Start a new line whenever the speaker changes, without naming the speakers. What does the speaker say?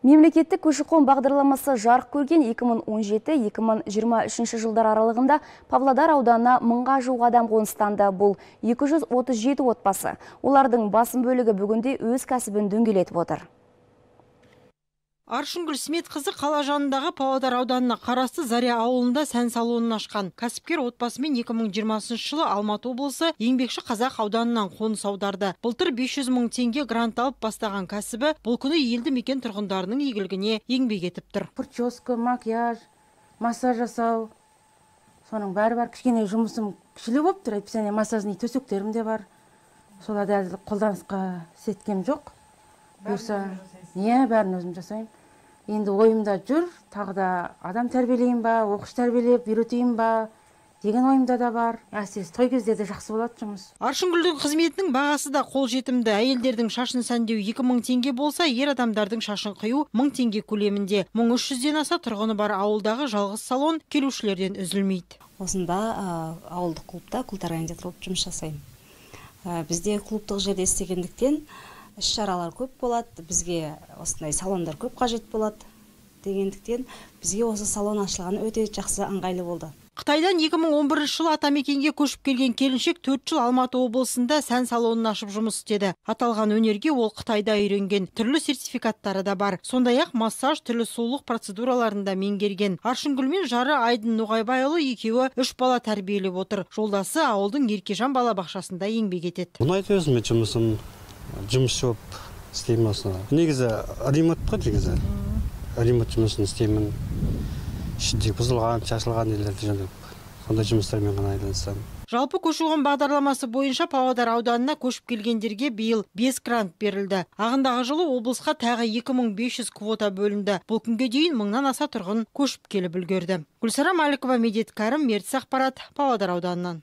Мемлекеттік көші-қон бағдарламасы жарық көрген 2017-2023 жылдар аралығында Павлодар ауданына 1000-ға жуық адам қоныстанды. Бұл 237 отбасы. Олардың басым бөлігі бүгінде өз кәсібін дөңгелетіп отыр.
Аршынгүл Смет қызы қала жанындағы Павлодар ауданына қарасты Заря ауылында сән салонын ашқан. Кәсіпкер отбасымен 2020 жылы Алматы облысы еңбекші қазақ ауданынан қоныс аударды. Былтыр 500 мың теңге грант алып бастаған кәсібі бұл күні елді мекен тұрғындарының игілігіне еңбек етіп тұр.
Прическа, макияж, массаж жасау. Соның бәрі бар. Кішкене жұмысым кішілі болып тұр. Әйтпесе массажный төсектерім де бар. Соларды әлі қолданысқа сеткем жоқ. Бұйырса, бәрін өзім жасаймын. Енді ойымда жүр, тағы да адам тәрбиелейін ба, оқыш тәрбиелеп, үйретейін ба деген ойымда да бар. Әсіресе той кезде де жақсы болады жұмыс.
Аршынгүлдің қызметінің бағасы да қолжетімді. Әйелдердің шашын сәндеу 2000 теңге болса, ер адамдардың шашын қию 1000 теңге көлемінде. 1300-ден аса тұрғыны бар ауылдағы жалғыз салон келушілерден үзілмейді.
Осында ауылдық клубта культ организатор болып жұмыс жасаймын. Бізде клубтық жерде істегендіктен іс-шаралар көп болады, бізге осындай салондар көп қажет болады дегендіктен бізге осы салон ашылғаны өте жақсы, ыңғайлы болды.
Қытайдан 2011 жылы атамекенге көшіп келген келіншек 4 жыл Алматы облысында сән салонын ашып жұмыс істеді. Аталған өнерге ол Қытайда үйренген, түрлі сертификаттары да бар. Сондай-ақ массаж, түрлі сұлулық процедураларында меңгерген. Аршынгүл мен жары Айдын Ноғайбайұлы екеуі 3 бала тәрбиелеп отыр. Жолдасы ауылдың Еркежан балабақшасында еңбек етеді.
Ұнайды өзіме жұмысым. Жұмыс көп істеймін осыны. Негізі ремонт қой негізі. Ремонт жұмысын істеймін. Ішінде бұзылған, шашылған нелерді жөндеп, сондай жұмыстармен ғана айналысамын.
Жалпы көші-қон бағдарламасы бойынша Павлодар ауданына көшіп келгендерге биыл 5 грант берілді. Ағымдағы жылы облысқа тағы 2500 квота бөлінді. Бұл күнге дейін 1000-нан аса тұрғын көшіп келіп үлгерді. Гүлсара Маликова, Медет Кәрім, Ертіс ақпарат, Павлодар ауданынан.